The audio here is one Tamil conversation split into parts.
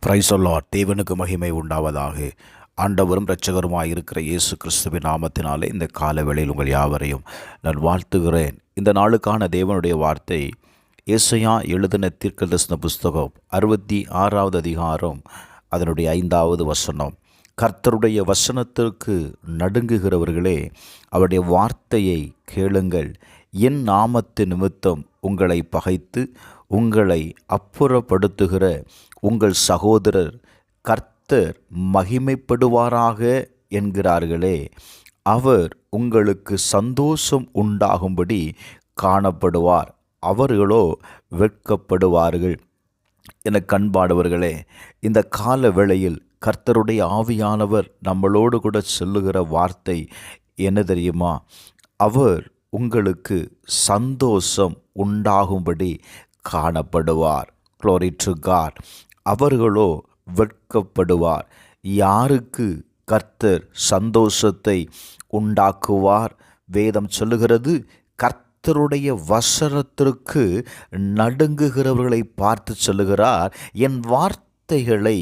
Praise the Lord. தேவனுக்கு மகிமை உண்டாவதாக. ஆண்டவரும் இரட்சகருமாய் இருக்கிற இயேசு கிறிஸ்துவின் நாமத்தினாலே இந்த கால வேளையில் உங்கள் யாவரையும் நான் வாழ்த்துகிறேன். இந்த நாளுக்கான தேவனுடைய வார்த்தை ஏசாயா எழுதின தீர்க்கதரிசன புஸ்தகம் 66வது அதிகாரம் அதனுடைய 5வது வசனம். கர்த்தருடைய வசனத்திற்கு நடுங்குகிறவர்களே, அவருடைய வார்த்தையை கேளுங்கள். என் நாமத்து நிமித்தம் உங்களை பகைத்து உங்களை அப்புறப்படுத்துகிற உங்கள் சகோதரர் கர்த்தர் மகிமைப்படுவாராக என்கிறார்களே, அவர் உங்களுக்கு சந்தோஷம் உண்டாகும்படி காணப்படுவார், அவர்களோ வெட்கப்படுவார்கள். என கண்பாடுவர்களே, இந்த கால வேளையில் கர்த்தருடைய ஆவியானவர் நம்மளோடு கூட சொல்லுகிற வார்த்தை என்ன தெரியுமா? அவர் உங்களுக்கு சந்தோஷம் உண்டாகும்படி காணப்படுவார். Glory to God. அவர்களோ வெட்கப்படுவார். யாருக்கு கர்த்தர் சந்தோஷத்தை உண்டாக்குவார்? வேதம் சொல்லுகிறது, கர்த்தருடைய வசனத்திற்கு நடுங்குகிறவர்களை பார்த்து சொல்லுகிறார், என் வார்த்தைகளை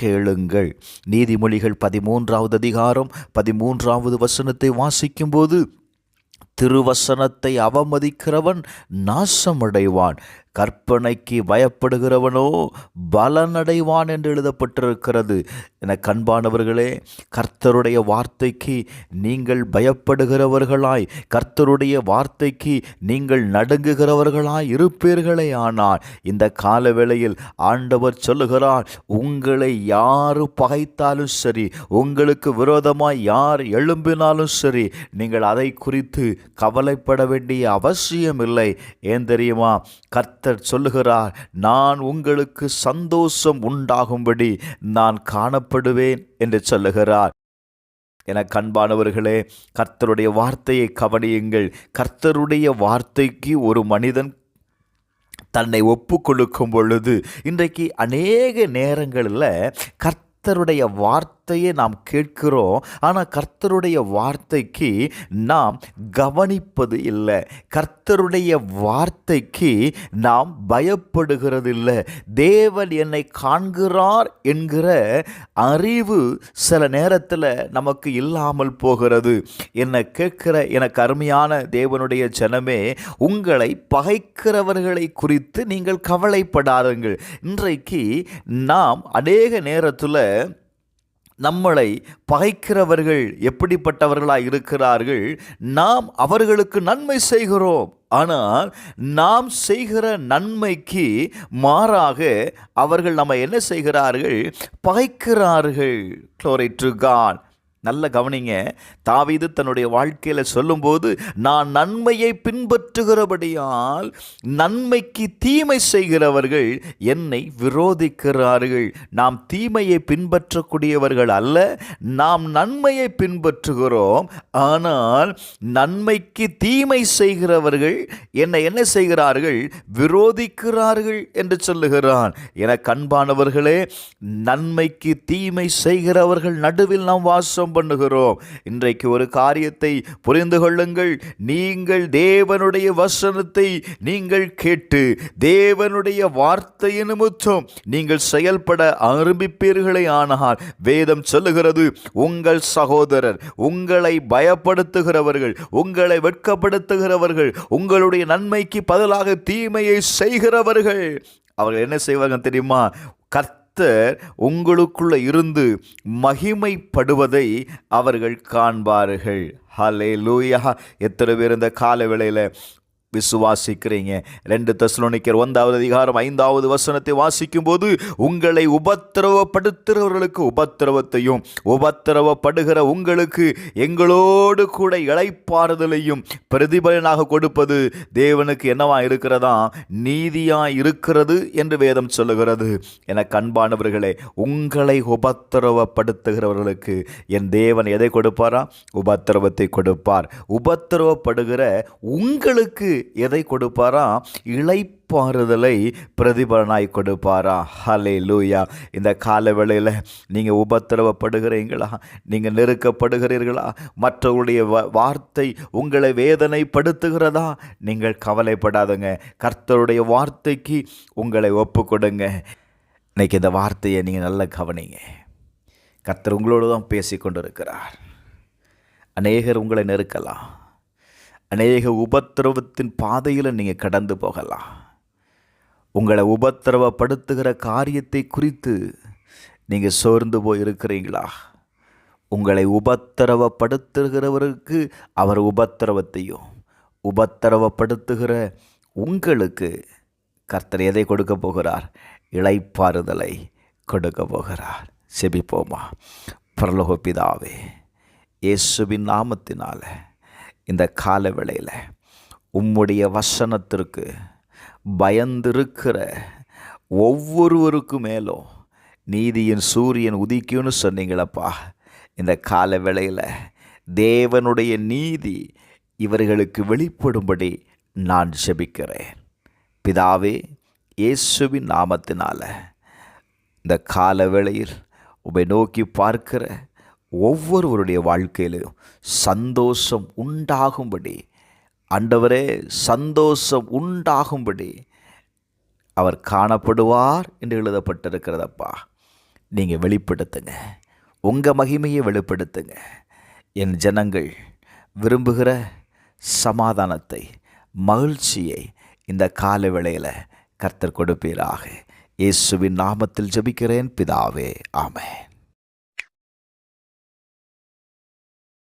கேளுங்கள். நீதிமொழிகள் 13வது அதிகாரம் 13வது வசனத்தை வாசிக்கும்போது, திருவசனத்தை அவமதிக்கிறவன் நாசமடைவான், கற்பனைக்கு பயப்படுகிறவனோ பலனடைவான் என்று எழுதப்பட்டிருக்கிறது. என கண்பானவர்களே, கர்த்தருடைய வார்த்தைக்கு நீங்கள் பயப்படுகிறவர்களாய், கர்த்தருடைய வார்த்தைக்கு நீங்கள் நடுங்குகிறவர்களாய் இருப்பீர்களே ஆனால், இந்த காலவேளையில் ஆண்டவர் சொல்லுகிறார், உங்களை யார் பகைத்தாலும் சரி, உங்களுக்கு விரோதமாய் யார் எழும்பினாலும் சரி, நீங்கள் அதை குறித்து கவலைப்பட வேண்டிய அவசியம் இல்லை. ஏன் தெரியுமா? கர்த்தர் சொல்லுகிறார், நான் உங்களுக்கு சந்தோஷம் உண்டாகும்படி நான் காணப்படுவேன் என்று சொல்லுகிறார். என கண்பானவர்களே, கர்த்தருடைய வார்த்தையை கவனியுங்கள். கர்த்தருடைய வார்த்தைக்கு ஒரு மனிதன் தன்னை ஒப்பு கொடுக்கும் பொழுது, இன்றைக்கு அநேக நேரங்களில் கர்த்தருடைய வார்த்தையை நாம் கேட்கிறோம், ஆனால் கர்த்தருடைய வார்த்தைக்கு நாம் கவனிப்பது இல்லை. கர்த்தருடைய வார்த்தைக்கு நாம் பயப்படுகிறது இல்லை. தேவன் என்னை காண்கிறார் என்கிற அறிவு சில நேரத்தில் நமக்கு இல்லாமல் போகிறது. என்னை கேட்கிற எனக்கு அருமையான தேவனுடைய ஜனமே, உங்களை பகைக்கிறவர்களை குறித்து நீங்கள் கவலைப்படாதீர்கள். இன்றைக்கு நாம் அநேக நேரத்தில் நம்மளை பகைக்கிறவர்கள் எப்படிப்பட்டவர்களாக இருக்கிறார்கள்? நாம் அவர்களுக்கு நன்மை செய்கிறோம், ஆனால் நாம் செய்கிற நன்மைக்கு மாறாக அவர்கள் நம்ம என்ன செய்கிறார்கள்? பகைக்கிறார்கள். Glory to God. நல்ல கவனிங்க. தாவீது தன்னுடைய வாழ்க்கையில் சொல்லும்போது, நான் நன்மையை பின்பற்றுகிறபடியால் நன்மைக்கு தீமை செய்கிறவர்கள் என்னை விரோதிக்கிறார்கள். நாம் தீமையை பின்பற்றக்கூடியவர்கள் அல்ல, நாம் நன்மையை பின்பற்றுகிறோம். ஆனால் நன்மைக்கு தீமை செய்கிறவர்கள் என்னை என்ன செய்கிறார்கள்? விரோதிக்கிறார்கள் என்று சொல்லுகிறான். என கண்பானவர்களே, நன்மைக்கு தீமை செய்கிறவர்கள் நடுவில் நாம் வாசம் பண்ணுகிறோம். இன்றைக்கு ஒரு காரியத்தை புரிந்து கொள்ளுங்கள். நீங்கள் தேவனுடைய வசனத்தை நீங்கள் கேட்டு தேவனுடைய வார்த்தையின் நிமித்தம் நீங்கள் செயல்பட ஆரம்பிப்பீர்களே ஆனால், வேதம் சொல்லுகிறது, உங்கள் சகோதரர், உங்களை பயப்படுத்துகிறவர்கள், உங்களை வெட்கப்படுத்துகிறவர்கள், உங்களுடைய நன்மைக்கு பதிலாக தீமையை செய்கிறவர்கள், அவர்கள் என்ன செய்வாங்க தெரியுமா? கர்த்தர் உங்களுக்குள்ள இருந்து மகிமைப்படுவதை அவர்கள் காண்பார்கள். ஹல்லேலூயா. எத்தனை பேர் இந்த கால வேளையில் விசுவாசிக்கிறீங்க? 2 தெசலோனிக்கர் 1வது அதிகாரம் 5வது வசனத்தை வாசிக்கும் போது, உங்களை உபத்திரவப்படுத்துகிறவர்களுக்கு உபத்திரவத்தையும் உபத்திரவப்படுகிற உங்களுக்கு எங்களோடு கூட இளைப்பாறுதலையும் பிரதிபலனாக கொடுப்பது தேவனுக்கு என்னவா இருக்கிறதா? நீதியா இருக்கிறது என்று வேதம் சொல்லுகிறது. என கண்பானவர்களே, உங்களை உபத்திரவப்படுத்துகிறவர்களுக்கு என் தேவன் எதை கொடுப்பாரா? உபத்திரவத்தை கொடுப்பார். உபத்திரவப்படுகிற உங்களுக்கு எதை கொடுப்பாரா? இளைப்பாறுதலை பிரதிபலனாய் கொடுப்பாரா? ஹல்லேலூயா. இந்த கால வேளையில் நீங்கள் உபத்திரவப்படுகிறீங்களா? நீங்கள் நெருக்கப்படுகிறீர்களா? மற்றவர்களுடைய வார்த்தை உங்களை வேதனைப்படுத்துகிறதா? நீங்கள் கவலைப்படாதுங்க. கர்த்தருடைய வார்த்தைக்கு உங்களை ஒப்பு கொடுங்க. இன்னைக்கு இந்த வார்த்தையை நீங்கள் நல்லா கவனிங்க. கர்த்தர் உங்களோடு தான் பேசி கொண்டு இருக்கிறார். அநேகர் உங்களை நெருக்கலாம். அநேக உபத்திரவத்தின் பாதையில் நீங்கள் கடந்து போகலாம். உங்களை உபத்திரவப்படுத்துகிற காரியத்தை குறித்து நீங்கள் சோர்ந்து போய் இருக்கிறீங்களா? உங்களை உபத்திரவப்படுத்துகிறவருக்கு அவர் உபத்திரவத்தையும், உபத்திரவப்படுத்துகிற உங்களுக்கு கர்த்தர் எதை கொடுக்க போகிறார்? இளைப்பாறுதலை கொடுக்க போகிறார். செபிப்போமா. பரலோக பிதாவே, இயேசுவின் நாமத்தினால இந்த கால வேளையில் உம்முடைய வசனத்திற்கு பயந்திருக்கிற ஒவ்வொருவருக்கு மேலும் நீதியின் சூரியன் உதிக்கும்னு சொன்னீங்களப்பா. இந்த கால வேளையில் தேவனுடைய நீதி இவர்களுக்கு வெளிப்படும்படி நான் ஜெபிக்கிறேன். பிதாவே, இயேசுவின் நாமத்தினால இந்த கால வேளையில் உம்மை நோக்கி பார்க்கிற ஒவ்வொருவருடைய வாழ்க்கையிலும் சந்தோஷம் உண்டாகும்படி, ஆண்டவரே, சந்தோஷம் உண்டாகும்படி அவர் காணப்படுவார் என்று எழுதப்பட்டிருக்கிறதப்பா. நீங்கள் வெளிப்படுத்துங்க, உங்கள் மகிமையை வெளிப்படுத்துங்க. என் ஜனங்கள் விரும்புகிற சமாதானத்தை, மகிழ்ச்சியை இந்த கால வேளையில் கர்த்தர் கொடுப்பீராக. இயேசுவின் நாமத்தில் ஜெபிக்கிறேன் பிதாவே, ஆமென்.